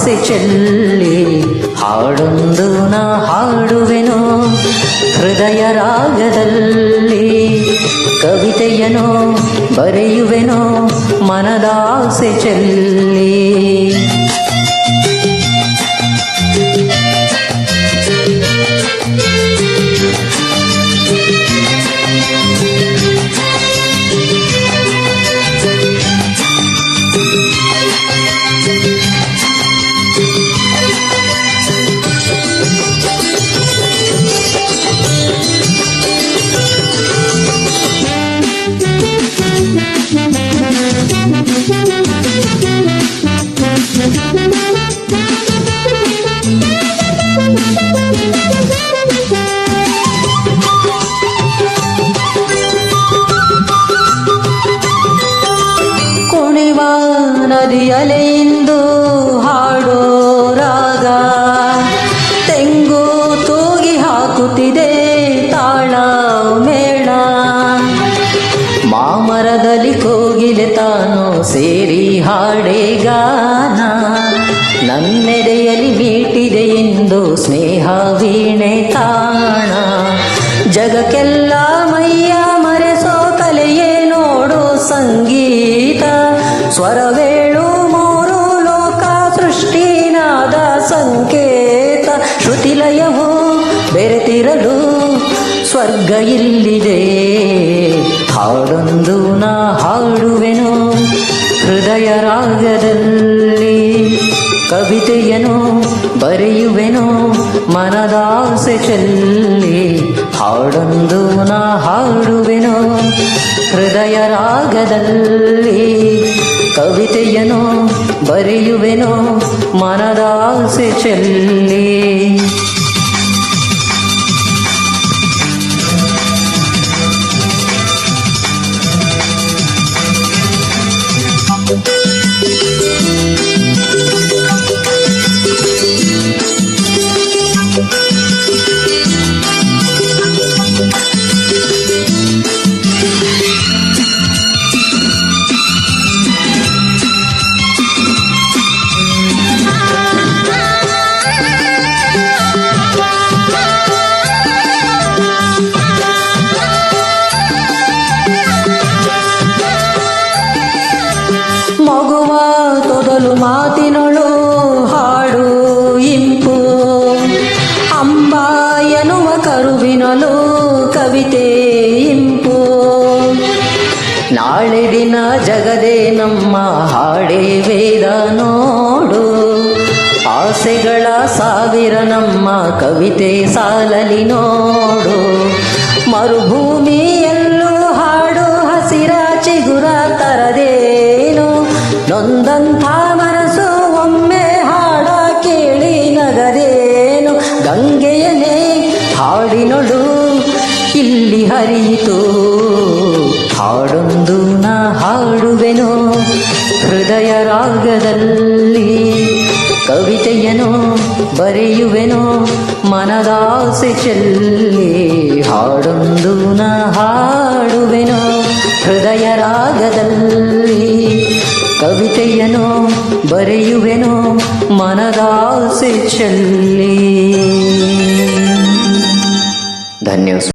ಮನದಾಸೆ ಚೆಲ್ಲಿ ಹಾಡೊಂದು ನಾ ಹಾಡುವೆನೋ ಹೃದಯ ರಾಗದಲ್ಲಿ ಕವಿತೆಯನೋ ಬರೆಯುವೆನೋ ಮನದಾಸೆ ಚೆಲ್ಲಿ ನದಿಯಲೆಂದು ಹಾಡೋ ರಾಗ ತೆಂಗು ತೂಗಿ ಹಾಕುತ್ತಿದೆ ತಾಳ ಮೇಳ ಮಾಮರದಲ್ಲಿ ಕೋಗಿಲೆ ತಾನು ಸೇರಿ ಹಾಡೇ ಗಾನ ನನ್ನೆದೆಯಲ್ಲಿ ಮೀಟಿದೆ ಎಂದು ಸ್ನೇಹ ವೀಣೆ ತಾಣ ಜಗಕ್ಕೆಲ್ಲ ಮೈಯ ಮರೆಸೋ ಕಲೆಯೇ ನೋಡು ಸಂಗೀತ ಸ್ವರವೇಳು ಮೂರು ಲೋಕ ಸೃಷ್ಟಿನಾದ ಸಂಕೇತ ಶ್ರುತಿಲಯವು ಬೆರೆತಿರಲು ಸ್ವರ್ಗ ಇಲ್ಲಿದೆ ಹಾಡೊಂದು ನಾ ಹಾಡುವೆನು ಹೃದಯ ರಾಗದಲ್ಲಿ ಕವಿತೆಯನು ಬರೆಯುವೆನು ಮನದಾಸೆ ಚೆಲ್ಲಿ ಹಾಡೊಂದು ನಾ ಹಾಡುವೆನು ಹೃದಯ ರಾಗದಲ್ಲಿ ಕವಿತೆಯನು ಬರೆಯುವೆನು ಮನದಾಸೆ ಚೆಲ್ಲಿ ಮಗುವ ತೊದಲು ಮಾತಿನೊಳು ಹಾಡು ಇಂಪು ಅಂಬ ಎನ್ನುವ ಕರುವಿನಳು ಕವಿತೆ ಇಂಪು ನಾಳೆ ದಿನ ಜಗದೇ ನಮ್ಮ ಹಾಡೇ ವೇದ ನೋಡು ಆಸೆಗಳ ಸಾವಿರ ನಮ್ಮ ಕವಿತೆ ಸಾಲಲಿ ನೋಡು ಮರುಭೂಮಿಯಲ್ಲೂ ಹಾಡು ಹಸಿರ ಚಿಗುರ ತರದೇನು ನೊಂದಂಥ ಮನಸ್ಸು ಒಮ್ಮೆ ಹಾಡ ಕೇಳಿ ನಗದೇನು ಗಂಗೆಯನೇ ಹಾಡಿನೊಳು ಇಲ್ಲಿ ಹರಿಯಿತು ಹಾಡೊಂದು ನಾ ಹಾಡುವೆನು ಹೃದಯ ರಾಗದಲ್ಲಿ ಕವಿತೆಯನು ಬರೆಯುವೆನು ಮನದಾಸೆ ಚೆಲ್ಲಿ ಹಾಡೊಂದು ನಾ ಹಾಡುವೆನು ಹೃದಯ ರಾಗದಲ್ಲಿ ಕವಿತೆಯನು ಬರೆಯುವೆನು ಮನದಾಸೆ ಚೆಲ್ಲಿ ಧನ್ಯವಾದ.